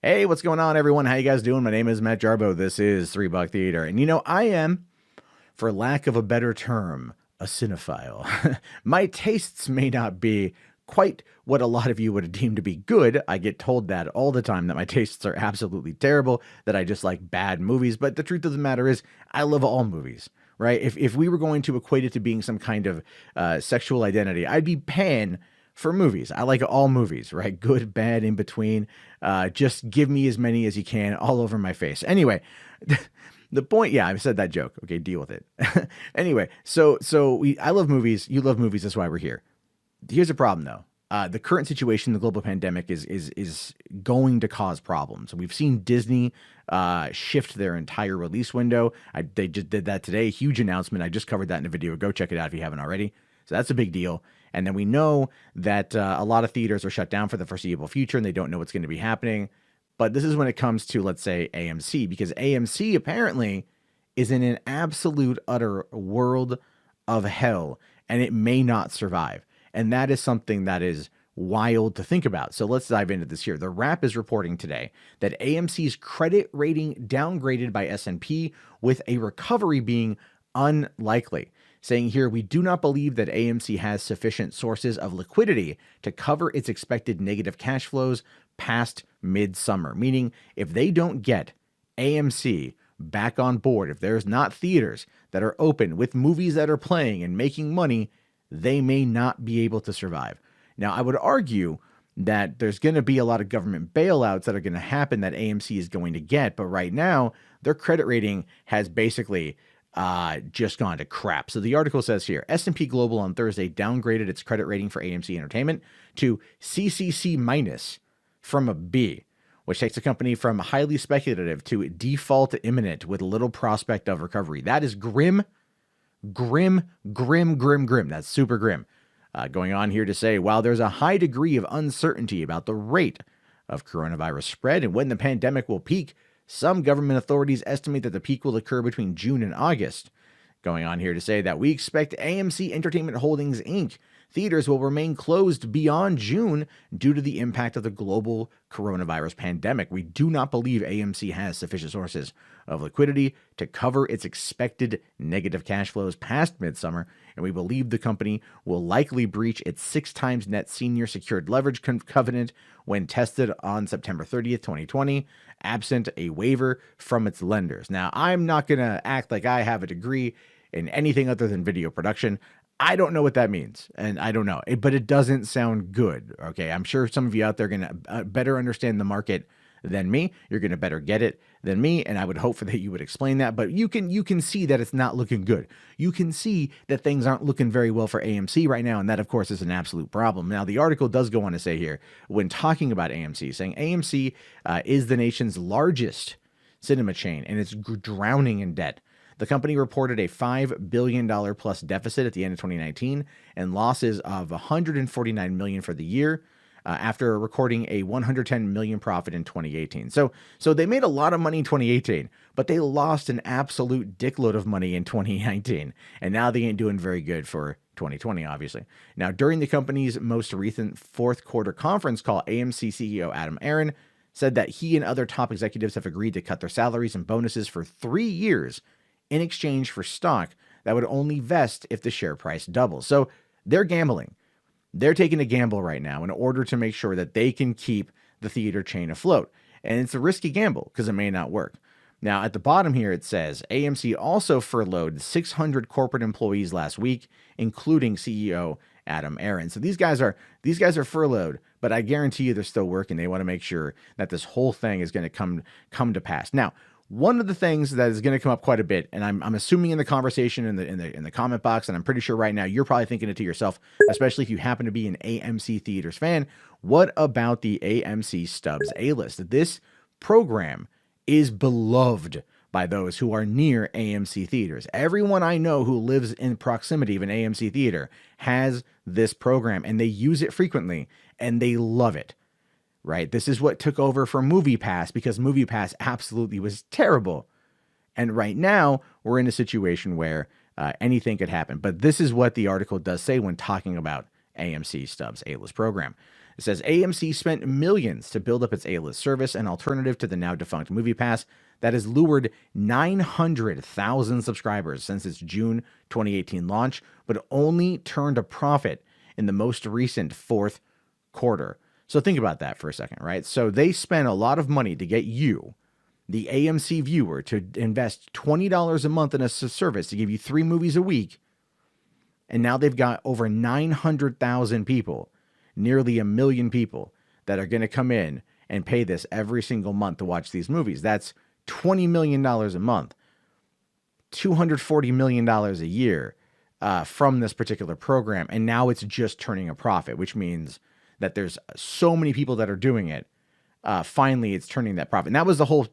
Hey, what's going on, everyone? How you guys doing? My name is Matt Jarbo. This is $3 Theater. And I am, for lack of a better term, a cinephile. My tastes may not be quite what a lot of you would deem to be good. I get told that all the time, that my tastes are absolutely terrible, that I just like bad movies. But the truth of the matter is, I love all movies, right? If we were going to equate it to being some kind of sexual identity, I'd be pan for movies. I like all movies, right? Good, bad, in between. Just give me as many as you can all over my face. Anyway, the point, yeah, I said that joke. Okay, deal with it. Anyway, I love movies. You love movies. That's why we're here. Here's a problem, though. The current situation, the global pandemic, is going to cause problems. We've seen Disney shift their entire release window. They just did that today. Huge announcement. I just covered that in a video. Go check it out if you haven't already. So that's a big deal. And then we know that a lot of theaters are shut down for the foreseeable future, and they don't know what's going to be happening. But this is when it comes to, let's say, AMC, because AMC apparently is in an absolute, utter world of hell, and it may not survive. And that is something that is wild to think about. So let's dive into this here. The Wrap is reporting today that AMC's credit rating downgraded by S&P, with a recovery being unlikely. Saying here, we do not believe that AMC has sufficient sources of liquidity to cover its expected negative cash flows past midsummer. Meaning, if they don't get AMC back on board, if there's not theaters that are open with movies that are playing and making money, they may not be able to survive. Now, I would argue that there's going to be a lot of government bailouts that are going to happen that AMC is going to get. But right now, their credit rating has basically just gone to crap. So the article says here, S&P Global on Thursday downgraded its credit rating for AMC Entertainment to CCC minus from a B, which takes the company from highly speculative to default imminent with little prospect of recovery. That is grim. That's super grim. Going on here to say, while there's a high degree of uncertainty about the rate of coronavirus spread and when the pandemic will peak, some government authorities estimate that the peak will occur between June and August. Going on here to say that we expect AMC Entertainment Holdings, Inc. theaters will remain closed beyond June due to the impact of the global coronavirus pandemic. We do not believe AMC has sufficient sources of liquidity to cover its expected negative cash flows past midsummer, and we believe the company will likely breach its 6 times net senior secured leverage covenant when tested on September 30th, 2020, absent a waiver from its lenders. Now, I'm not going to act like I have a degree in anything other than video production. I don't know what that means, and I don't know, but it doesn't sound good, okay? I'm sure some of you out there are going to better understand the market than me. You're going to better get it than me, and I would hope for that you would explain that, but you can see that it's not looking good. You can see that things aren't looking very well for AMC right now, and that, of course, is an absolute problem. Now, the article does go on to say here, when talking about AMC, saying AMC is the nation's largest cinema chain, and it's drowning in debt. The company reported a $5 billion plus deficit at the end of 2019 and losses of $149 million for the year, after recording a $110 million profit in 2018. So they made a lot of money in 2018, but they lost an absolute dickload of money in 2019, and now they ain't doing very good for 2020, obviously. Now, during the company's most recent fourth quarter conference call, AMC CEO Adam Aron said that he and other top executives have agreed to cut their salaries and bonuses for 3 years in exchange for stock that would only vest if the share price doubles. So they're gambling. They're taking a gamble right now in order to make sure that they can keep the theater chain afloat. And it's a risky gamble because it may not work. Now, at the bottom here, it says AMC also furloughed 600 corporate employees last week, including CEO Adam Aron. So these guys are furloughed, but I guarantee you they're still working. They want to make sure that this whole thing is going to come to pass. Now, one of the things that is going to come up quite a bit, and I'm assuming in the conversation in the comment box, and I'm pretty sure right now you're probably thinking it to yourself, especially if you happen to be an AMC Theaters fan. What about the AMC Stubs A List? This program is beloved by those who are near AMC Theaters. Everyone I know who lives in proximity of an AMC theater has this program, and they use it frequently, and they love it. Right? This is what took over for MoviePass, because MoviePass absolutely was terrible. And right now, we're in a situation where anything could happen. But this is what the article does say when talking about AMC Stubs A List program. It says AMC spent millions to build up its A-list service, an alternative to the now defunct MoviePass that has lured 900,000 subscribers since its June 2018 launch, but only turned a profit in the most recent fourth quarter. So think about that for a second, right? So they spent a lot of money to get you, the AMC viewer, to invest $20 a month in a service to give you 3 movies a week. And now they've got over 900,000 people, nearly 1 million people, that are going to come in and pay this every single month to watch these movies. That's $20 million a month, $240 million a year from this particular program. And now it's just turning a profit, which means that there's so many people that are doing it. Finally, it's turning that profit. And that was the whole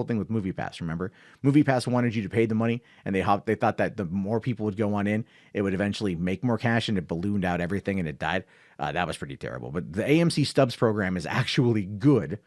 thing with MoviePass. Remember, MoviePass wanted you to pay the money, and they thought that the more people would go on in, it would eventually make more cash, and it ballooned out everything, and it died. That was pretty terrible. But the AMC Stubs program is actually good.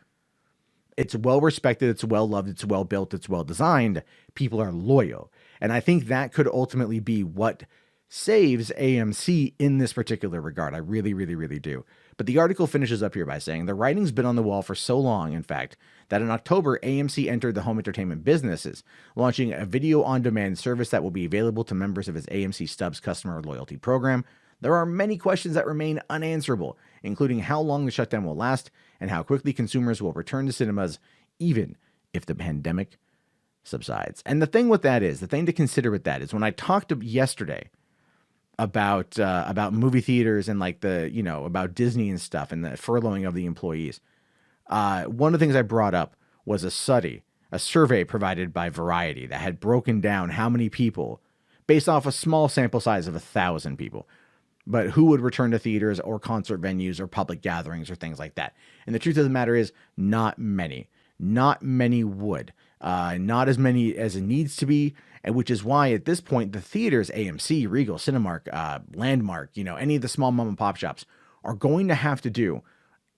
It's well respected, it's well loved, it's well built, it's well designed. People are loyal, and I think that could ultimately be what saves AMC in this particular regard. I really, really, really do. But the article finishes up here by saying the writing's been on the wall for so long, in fact, that in October, AMC entered the home entertainment businesses, launching a video-on-demand service that will be available to members of its AMC Stubs customer loyalty program. There are many questions that remain unanswerable, including how long the shutdown will last and how quickly consumers will return to cinemas, even if the pandemic subsides. And the thing to consider with that is when I talked yesterday about movie theaters and about Disney and stuff and the furloughing of the employees, one of the things I brought up was a survey provided by Variety that had broken down how many people, based off a small sample size of 1,000 people, but who would return to theaters or concert venues or public gatherings or things like that. And the truth of the matter is, not many would. Not as many as it needs to be, and which is why at this point the theaters, AMC, Regal, Cinemark, Landmark, any of the small mom and pop shops are going to have to do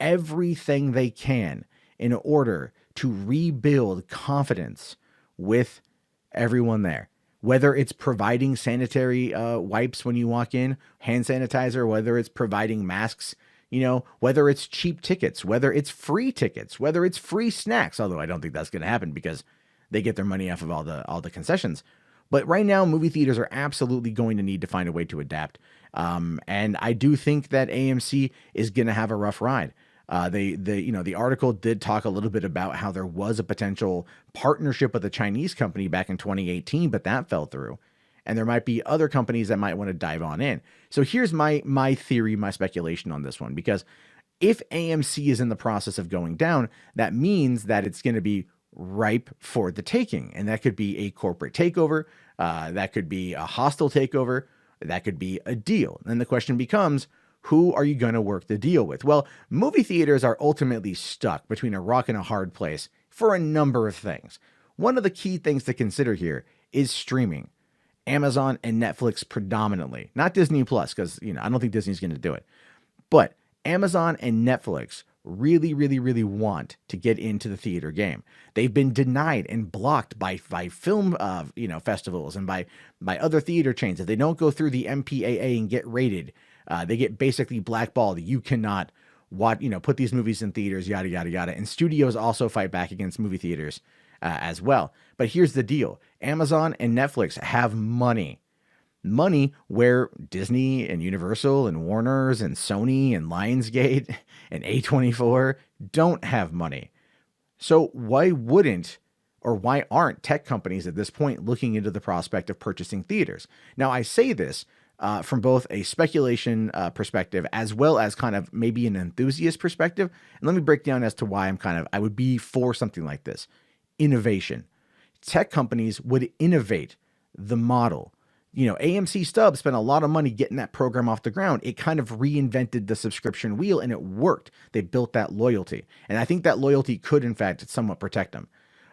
everything they can in order to rebuild confidence with everyone there. Whether it's providing sanitary wipes when you walk in, hand sanitizer, whether it's providing masks, whether it's cheap tickets, whether it's free tickets, whether it's free snacks, although I don't think that's going to happen because they get their money off of all the concessions. But right now, movie theaters are absolutely going to need to find a way to adapt. And I do think that AMC is going to have a rough ride. The article did talk a little bit about how there was a potential partnership with a Chinese company back in 2018, but that fell through. And there might be other companies that might want to dive on in. So here's my theory, my speculation on this one, because if AMC is in the process of going down, that means that it's going to be ripe for the taking. And that could be a corporate takeover. That could be a hostile takeover. That could be a deal. And then the question becomes, who are you going to work the deal with? Well, movie theaters are ultimately stuck between a rock and a hard place for a number of things. One of the key things to consider here is streaming. Amazon and Netflix predominantly, not Disney Plus, because I don't think Disney's going to do it. But Amazon and Netflix really, really, really want to get into the theater game. They've been denied and blocked by film festivals and by other theater chains. If they don't go through the MPAA and get rated, they get basically blackballed. You cannot put these movies in theaters, yada, yada, yada. And studios also fight back against movie theaters as well. But here's the deal. Amazon and Netflix have money where Disney and Universal and Warner's and Sony and Lionsgate and A24 don't have money. So why aren't tech companies at this point looking into the prospect of purchasing theaters? Now, I say this from both a speculation perspective as well as kind of maybe an enthusiast perspective. And let me break down as to why I would be for something like this. Innovation. Tech companies would innovate the model. AMC Stubs spent a lot of money getting that program off the ground. It kind of reinvented the subscription wheel, and it worked. They built that loyalty. And I think that loyalty could, in fact, somewhat protect them.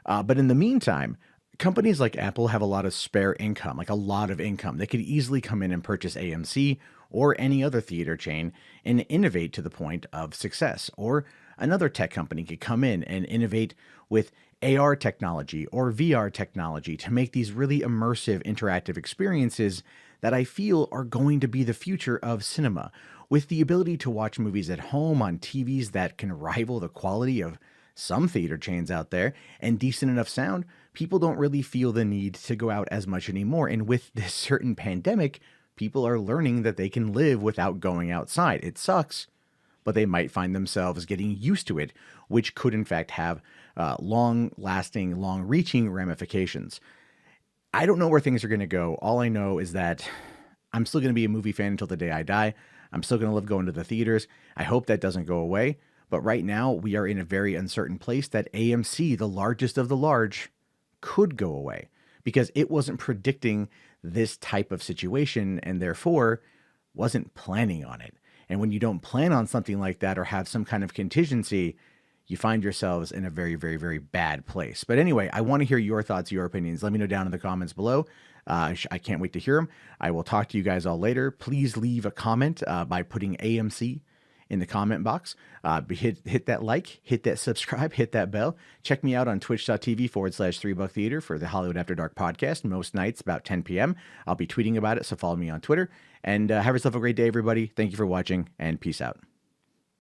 But in the meantime, companies like Apple have a lot of spare income, like a lot of income. They could easily come in and purchase AMC or any other theater chain and innovate to the point of success. Or another tech company could come in and innovate with AR technology or VR technology to make these really immersive, interactive experiences that I feel are going to be the future of cinema. With the ability to watch movies at home on TVs that can rival the quality of some theater chains out there and decent enough sound, people don't really feel the need to go out as much anymore. And with this certain pandemic, people are learning that they can live without going outside. It sucks, but they might find themselves getting used to it, which could in fact have long-lasting, long-reaching ramifications. I don't know where things are going to go. All I know is that I'm still going to be a movie fan until the day I die. I'm still going to love going to the theaters. I hope that doesn't go away. But right now, we are in a very uncertain place that AMC, the largest of the large, could go away because it wasn't predicting this type of situation and therefore wasn't planning on it. And when you don't plan on something like that or have some kind of contingency, you find yourselves in a very, very, very bad place. But anyway, I want to hear your thoughts, your opinions. Let me know down in the comments below. I can't wait to hear them. I will talk to you guys all later. Please leave a comment by putting AMC in the comment box. Hit that like, hit that subscribe, hit that bell. Check me out on twitch.tv/3bucktheater for the Hollywood After Dark podcast most nights about 10 p.m. I'll be tweeting about it, so follow me on Twitter. And have yourself a great day, everybody. Thank you for watching, and peace out.